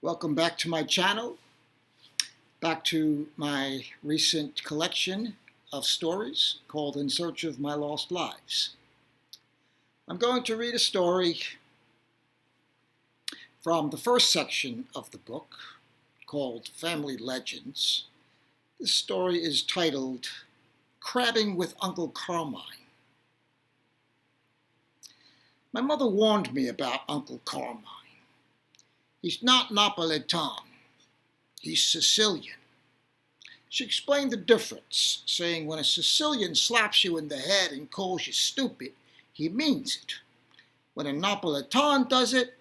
Welcome back to my channel, back to my recent collection of stories called In Search of My Lost Lives. I'm going to read a story from the first section of the book called Family Legends. This story is titled Crabbing with Uncle Carmine. My mother warned me about Uncle Carmine. He's not Napolitan. He's Sicilian. She explained the difference, saying when a Sicilian slaps you in the head and calls you stupid, he means it. When a Napolitan does it,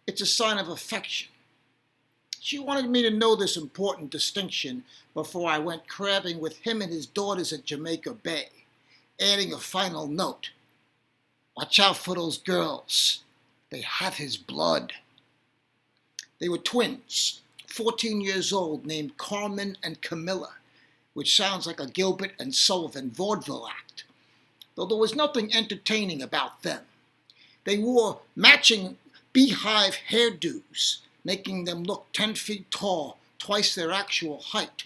it's a sign of affection. She wanted me to know this important distinction before I went crabbing with him and his daughters at Jamaica Bay, adding a final note. Watch out for those girls. They have his blood. They were twins, 14 years old, named Carmen and Camilla, which sounds like a Gilbert and Sullivan vaudeville act, though there was nothing entertaining about them. They wore matching beehive hairdos, making them look 10 feet tall, twice their actual height.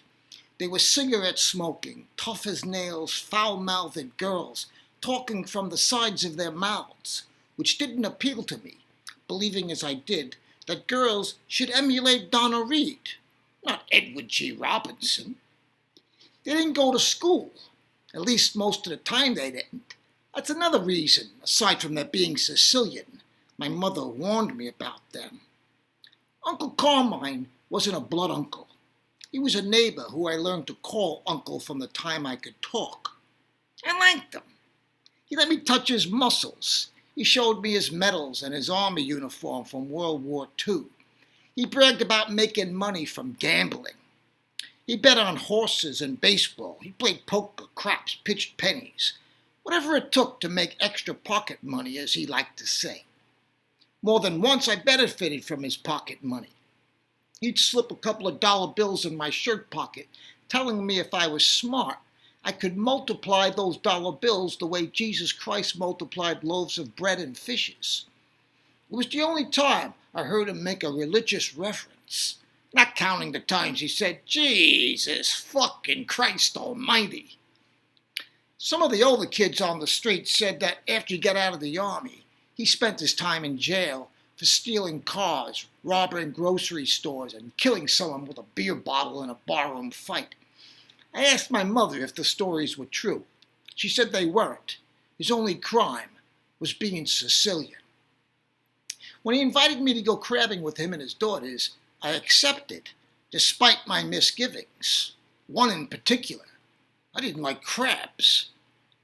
They were cigarette-smoking, tough as nails, foul-mouthed girls, talking from the sides of their mouths, which didn't appeal to me, believing as I did that girls should emulate Donna Reed, not Edward G. Robinson. They didn't go to school, at least most of the time they didn't. That's another reason, aside from their being Sicilian, my mother warned me about them. Uncle Carmine wasn't a blood uncle. He was a neighbor who I learned to call uncle from the time I could talk. I liked him. He let me touch his muscles. He showed me his medals and his army uniform from World War II. He bragged about making money from gambling. He bet on horses and baseball. He played poker, craps, pitched pennies. Whatever it took to make extra pocket money, as he liked to say. More than once I benefited from his pocket money. He'd slip a couple of dollar bills in my shirt pocket, telling me if I was smart, I could multiply those dollar bills the way Jesus Christ multiplied loaves of bread and fishes. It was the only time I heard him make a religious reference, not counting the times he said, Jesus fucking Christ almighty. Some of the older kids on the street said that after he got out of the army, he spent his time in jail for stealing cars, robbing grocery stores, and killing someone with a beer bottle in a barroom fight. I asked my mother if the stories were true. She said they weren't. His only crime was being Sicilian. When he invited me to go crabbing with him and his daughters, I accepted, despite my misgivings. One in particular. I didn't like crabs.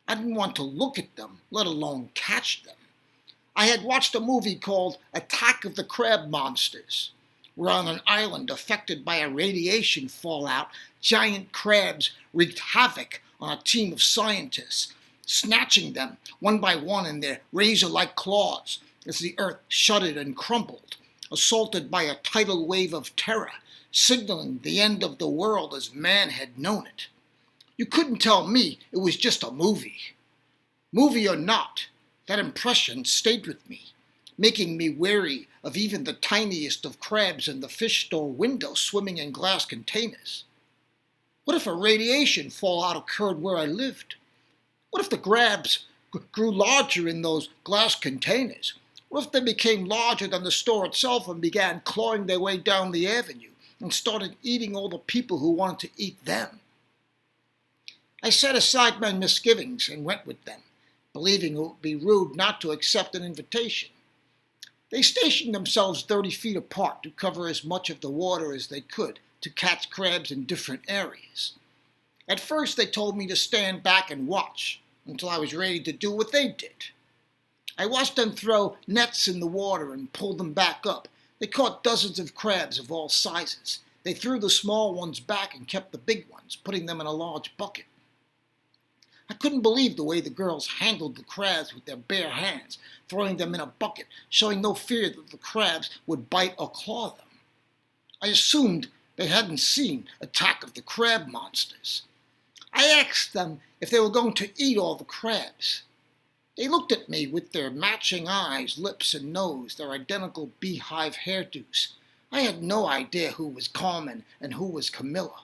I didn't want to look at them, let alone catch them. I had watched a movie called Attack of the Crab Monsters. We're on an island affected by a radiation fallout. Giant crabs wreaked havoc on a team of scientists, snatching them one by one in their razor-like claws as the earth shuddered and crumbled, assaulted by a tidal wave of terror, signaling the end of the world as man had known it. You couldn't tell me it was just a movie. Movie or not, that impression stayed with me, making me wary of even the tiniest of crabs in the fish store window swimming in glass containers. What if a radiation fallout occurred where I lived? What if the crabs grew larger in those glass containers? What if they became larger than the store itself and began clawing their way down the avenue and started eating all the people who wanted to eat them? I set aside my misgivings and went with them, believing it would be rude not to accept an invitation. They stationed themselves 30 feet apart to cover as much of the water as they could to catch crabs in different areas. At first, they told me to stand back and watch until I was ready to do what they did. I watched them throw nets in the water and pull them back up. They caught dozens of crabs of all sizes. They threw the small ones back and kept the big ones, putting them in a large bucket. I couldn't believe the way the girls handled the crabs with their bare hands, throwing them in a bucket, showing no fear that the crabs would bite or claw them. I assumed they hadn't seen Attack of the Crab Monsters. I asked them if they were going to eat all the crabs. They looked at me with their matching eyes, lips, and nose, their identical beehive hairdos. I had no idea who was Carmen and who was Camilla.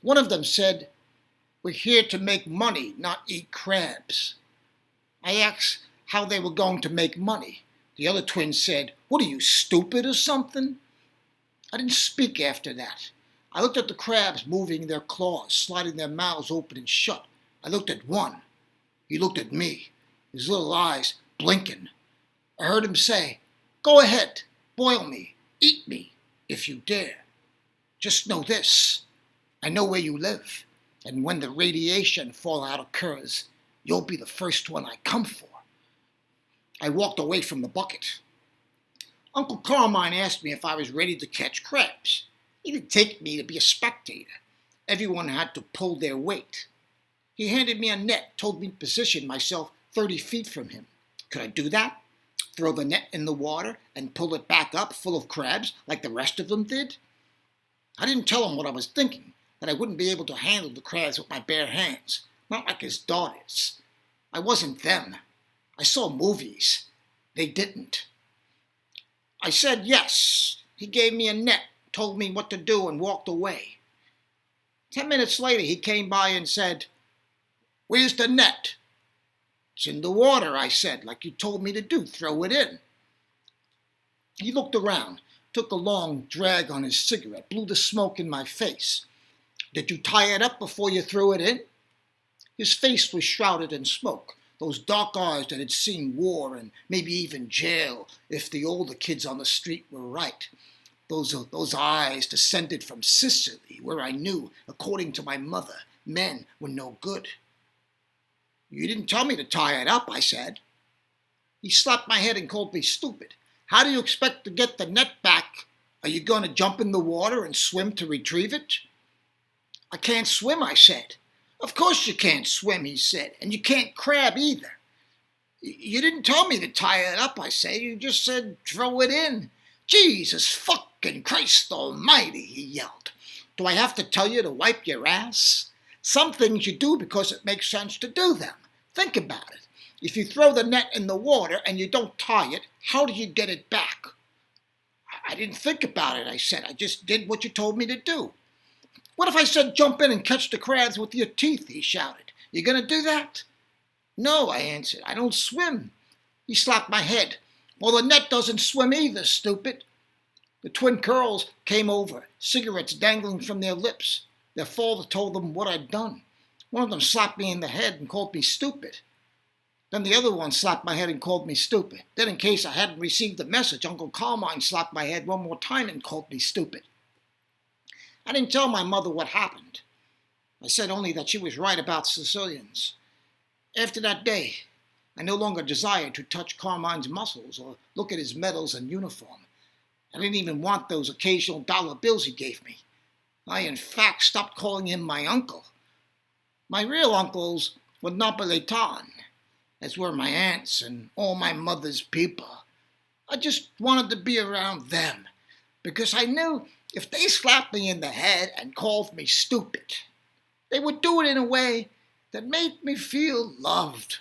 One of them said, "We're here to make money, not eat crabs." I asked how they were going to make money. The other twin said, "What are you, stupid or something?" I didn't speak after that. I looked at the crabs moving their claws, sliding their mouths open and shut. I looked at one. He looked at me, his little eyes blinking. I heard him say, "Go ahead, boil me, eat me, if you dare. Just know this, I know where you live, and when the radiation fallout occurs, you'll be the first one I come for." I walked away from the bucket. Uncle Carmine asked me if I was ready to catch crabs. He didn't take me to be a spectator. Everyone had to pull their weight. He handed me a net, told me to position myself 30 feet from him. Could I do that? Throw the net in the water and pull it back up full of crabs like the rest of them did? I didn't tell him what I was thinking, that I wouldn't be able to handle the crabs with my bare hands, not like his daughters. I wasn't them. I saw movies. They didn't. I said yes. He gave me a net, told me what to do, and walked away. 10 minutes later, he came by and said, "Where's the net?" "It's in the water," I said, "like you told me to do. Throw it in." He looked around, took a long drag on his cigarette, blew the smoke in my face. "Did you tie it up before you threw it in?" His face was shrouded in smoke, those dark eyes that had seen war and maybe even jail if the older kids on the street were right. Those eyes descended from Sicily, where I knew, according to my mother, men were no good. "You didn't tell me to tie it up," I said. He slapped my head and called me stupid. "How do you expect to get the net back? Are you going to jump in the water and swim to retrieve it?" "I can't swim," I said. "Of course you can't swim," he said, "and you can't crab either." "You didn't tell me to tie it up," I said. "You just said throw it in." "Jesus fucking Christ almighty," he yelled. "Do I have to tell you to wipe your ass? Some things you do because it makes sense to do them. Think about it. If you throw the net in the water and you don't tie it, how do you get it back?" "I didn't think about it," I said. "I just did what you told me to do." "What if I said jump in and catch the crabs with your teeth?" he shouted. "You going to do that?" "No," I answered. "I don't swim." He slapped my head. "Well, the net doesn't swim either, stupid." The twin girls came over, cigarettes dangling from their lips. Their father told them what I'd done. One of them slapped me in the head and called me stupid. Then the other one slapped my head and called me stupid. Then, in case I hadn't received the message, Uncle Carmine slapped my head one more time and called me stupid. I didn't tell my mother what happened. I said only that she was right about Sicilians. After that day, I no longer desired to touch Carmine's muscles or look at his medals and uniform. I didn't even want those occasional dollar bills he gave me. I, in fact, stopped calling him my uncle. My real uncles were Napolitan, as were my aunts and all my mother's people. I just wanted to be around them, because I knew if they slapped me in the head and called me stupid, they would do it in a way that made me feel loved.